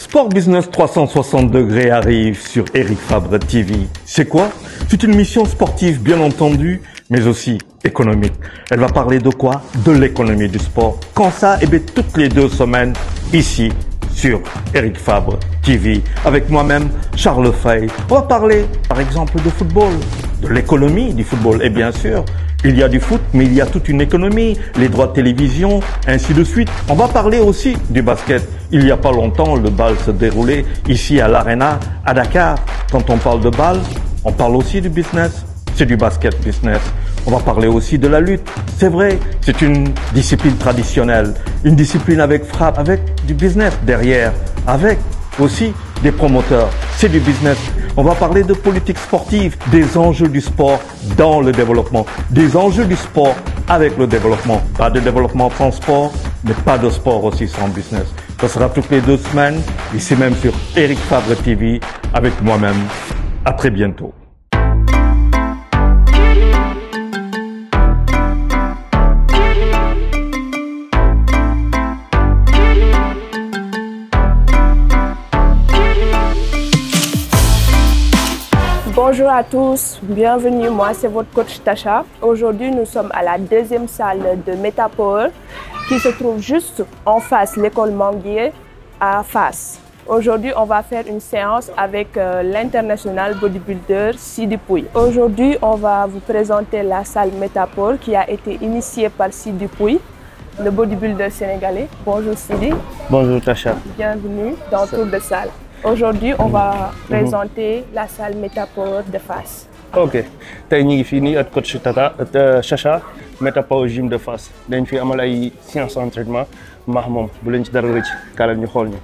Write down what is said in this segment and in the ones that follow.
Sport Business 360 degrés arrive sur Eric Fabre TV. C'est quoi? C'est une mission sportive bien entendu, mais aussi économique. Elle va parler de quoi? De l'économie du sport. Quand ça? Eh bien, toutes les 2 semaines, ici, sur Eric Fabre TV, avec moi-même, Charles Fay. On va parler, par exemple, de football, de l'économie du football. Et bien sûr, il y a du foot, mais il y a toute une économie, les droits de télévision, ainsi de suite. On va parler aussi du basket. Il n'y a pas longtemps, le bal se déroulait ici à l'Arena, à Dakar. Quand on parle de bal, on parle aussi du business. C'est du basket business. On va parler aussi de la lutte. C'est vrai, c'est une discipline traditionnelle, une discipline avec frappe, avec du business derrière, avec aussi des promoteurs. C'est du business. On va parler de politique sportive, des enjeux du sport dans le développement, des enjeux du sport avec le développement. Pas de développement sans sport, mais pas de sport aussi sans business. Ça sera toutes les 2 semaines, ici même sur Eric Fabre TV, avec moi-même. À très bientôt. Bonjour à tous, bienvenue, moi c'est votre coach Tasha. Aujourd'hui nous sommes à la 2e salle de Metapower qui se trouve juste en face l'école Manguier à Fass. Aujourd'hui on va faire une séance avec l'international bodybuilder Sidi Pouye. Aujourd'hui on va vous présenter la salle Metapower qui a été initiée par Sidi Pouye, le bodybuilder sénégalais. Bonjour Sidi. Bonjour Tasha. Bienvenue dans Tour de salle. Aujourd'hui, on va présenter la salle Metapower de Fass. Ok. Tey ñu ngi fii nii ak coach Chacha Metapower gym de Fass. dañ fi amal ay séance d'entraînement maax moom bu leen ci dara rëcc kaalal ñu xool ñu.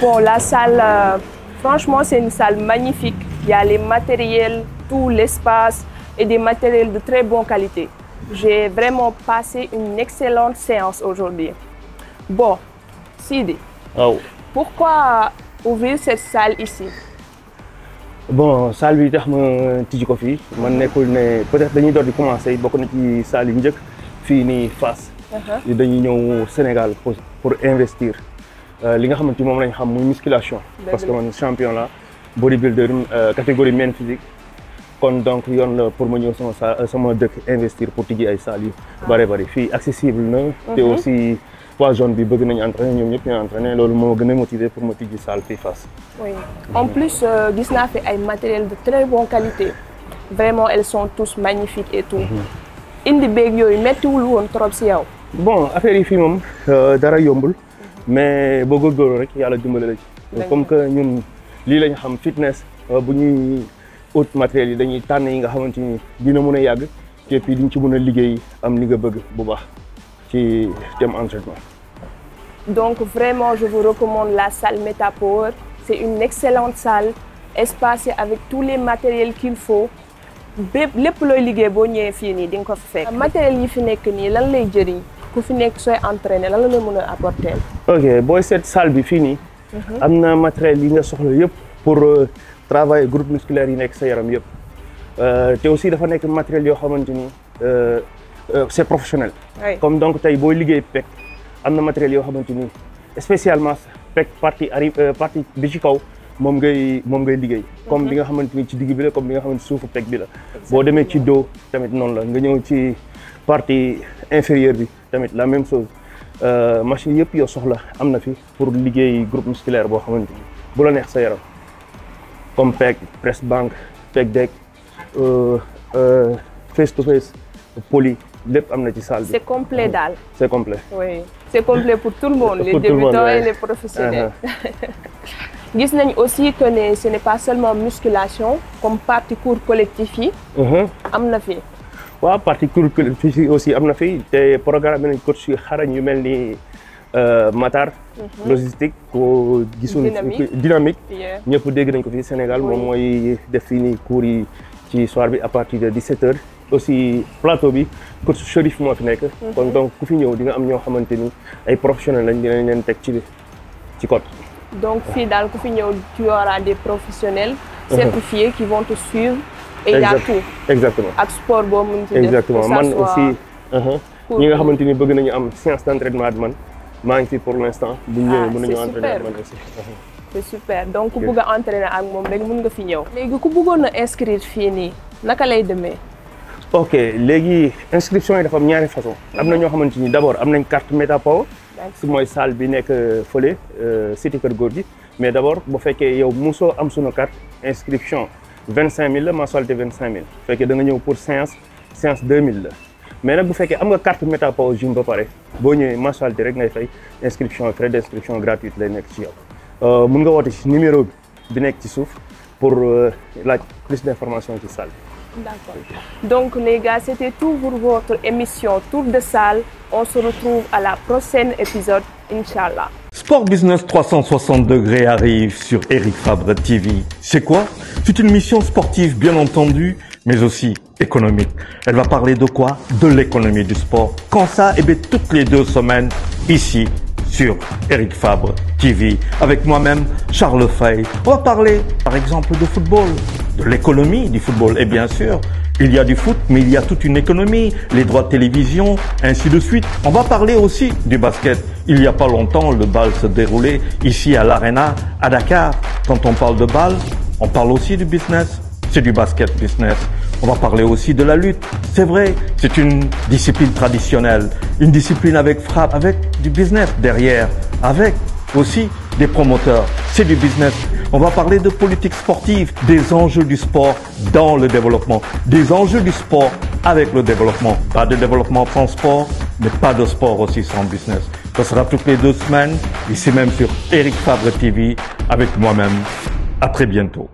Bon, la salle, franchement, c'est une salle magnifique. Il y a les matériels, tout l'espace et des matériels de très bonne qualité. J'ai vraiment passé une excellente séance aujourd'hui. Bon, Sidi, pourquoi ouvrir cette salle ici? Bon, salle bi tax ma tijji ko fii man nekkul ne peut-être dañuy door di commencer bokk na ci salle yi njëkk fii nii Fass. dañuy ñëw Sénégal pour investir li nga xamante ni moom lañ xam muy musculation. parce que man champion la bodybuilder catégorie main physique. kon donc yoon la pour ma ñëw sama dëkk investir pour tijji ay salles yu bari fii accessible na. te aussi waa zone bi bëgg nañu entraîner ñoom ñëpp ñu entraîner loolu moo gën a motiver pour ma tijji salle fii Fass. Oui, en plus gis naa fi ay matériels de très bonne qualité vraiment elles sont tous magnifiques et tout. indi beeg yooyu méttiwul woon trop si yow. bon affaire yi fii moom dara yombul mais boo góorgóorlu rek yàlla dimbali la ci. comme que ñun lii lañ xam fitness bu ñuy ut matériels yi dañuy tànn yi nga xamante ni dina mën a yàgg te puis diñ ci mën a liggéey am li nga bëgg bu baax ci thème entraînement. Donc vraiment je vous recommande la salle Metapower. C'est une excellente salle espacée avec tous les matériels qu'il faut. lépp looy liggéey boo ñëwee fii nii di nga ko fi fekk. matériel yi fi nekk nii lan lay jëriñ ku fi nekk sooy entraîner lan la lay mën a apporter. ok booy seet salle bi fii nii. am na matériel yi nga soxla yëpp pour travailler groupe musculaire yi nekk sa yaram yëpp. te aussi dafa nekk matériel yoo xamante ni c'est professionnel. comme donc tey booy liggéey pec am na matériel yoo xamante ni spécialement pec partie bi ci kaw. moom ngay liggéey comme bi nga xamante ni ci digg bi la comme bi nga xamante suufu pec bi la boo demee ci dos tamit noonu la nga ñëw ci partie inférieure bi tamit la même chose machine yëpp yoo soxla am na fi pour liggéey groupe musculaire boo xamante ni bu la neex sa yaram comme pec press bank pec deck face to face poly lépp am na ci salle bi. C'est complet daal. C'est complet. Oui, c'est complet pour tout le monde, les débutants et les professionnels. Gis nañ aussi que ce n'est pas seulement musculation comme partie cours collectif yi. am na fi. waaw partie cours collectif yi aussi am na fi te programme nañ coach yu xarañ yu mel ni Matar. logistique ko gisul dynamique. ñëpp dégg nañ ko fii Sénégal moom mooy def fii nii cours yi ci soir bi à partir de 17h. aussi plateau bi coach Chérif moo fi nekk. kon donc ku fi ñëw di nga am ñoo xamante ni ay professionnels lañ dinañ leen teg ci code. Donc fii daal ku fi ñëw tu auras des professionnels certifiés qui vont te suivre. Et il y a tout. Exactement. ak sport boo mën ci def. Exactement man aussi. ñi nga xamante ni bëgg nañu am séance d'entraînement man maa ngi fi pour l'instant. bu ñu ñëwee mën nañu entraîner man aussi. C'est super donc ku bëgg a entraîner ak moom rek mën nga fi ñëw. léegi ku bëggoon a inscrire fii nii naka lay demee. ok léegi inscription yi dafa am ñaari façon am na ñoo xamante ni d'abord am nañ carte Metapower. si mooy salle bi nekk fële cité Kër Góor gi mais d'abord bu fekkee yow mosoo am sunu carte inscription 25000 la mensualité 25000 bu fekkee da nga ñëw pour séance 2000 la mais nag bu fekkee am nga carte Metapower gym ba pare boo ñëwee mensualité rek ngay fay inscription frais d'inscription gratuite lay nekk ci yow mun nga woote ci numéro bi nekk ci suuf pour laaj plus d'informations ci salle bi. D'accord. Donc les gars, c'était tout pour votre émission Tour de salle. On se retrouve à la prochaine épisode, Inch'Allah. Sport Business 360 degrés arrive sur Eric Fabre TV. C'est quoi? C'est une mission sportive bien entendu, mais aussi économique. Elle va parler de quoi? De l'économie du sport. Quand ça? Eh bien, toutes les 2 semaines, ici, sur Eric Fabre TV. Avec moi-même, Charles Fay. On va parler, par exemple, de football, de l'économie du football. Et bien sûr, il y a du foot, mais il y a toute une économie, les droits de télévision, ainsi de suite. On va parler aussi du basket. Il n'y a pas longtemps, le bal se déroulait ici à l'Arena, à Dakar. Quand on parle de bal, on parle aussi du business. C'est du basket business. On va parler aussi de la lutte. C'est vrai, c'est une discipline traditionnelle, une discipline avec frappe, avec du business derrière, avec aussi des promoteurs. C'est du business. On va parler de politique sportive, des enjeux du sport dans le développement, des enjeux du sport avec le développement. Pas de développement sans sport, mais pas de sport aussi sans business. Ce sera toutes les 2 semaines, ici même sur Eric Fabre TV, avec moi-même. À très bientôt.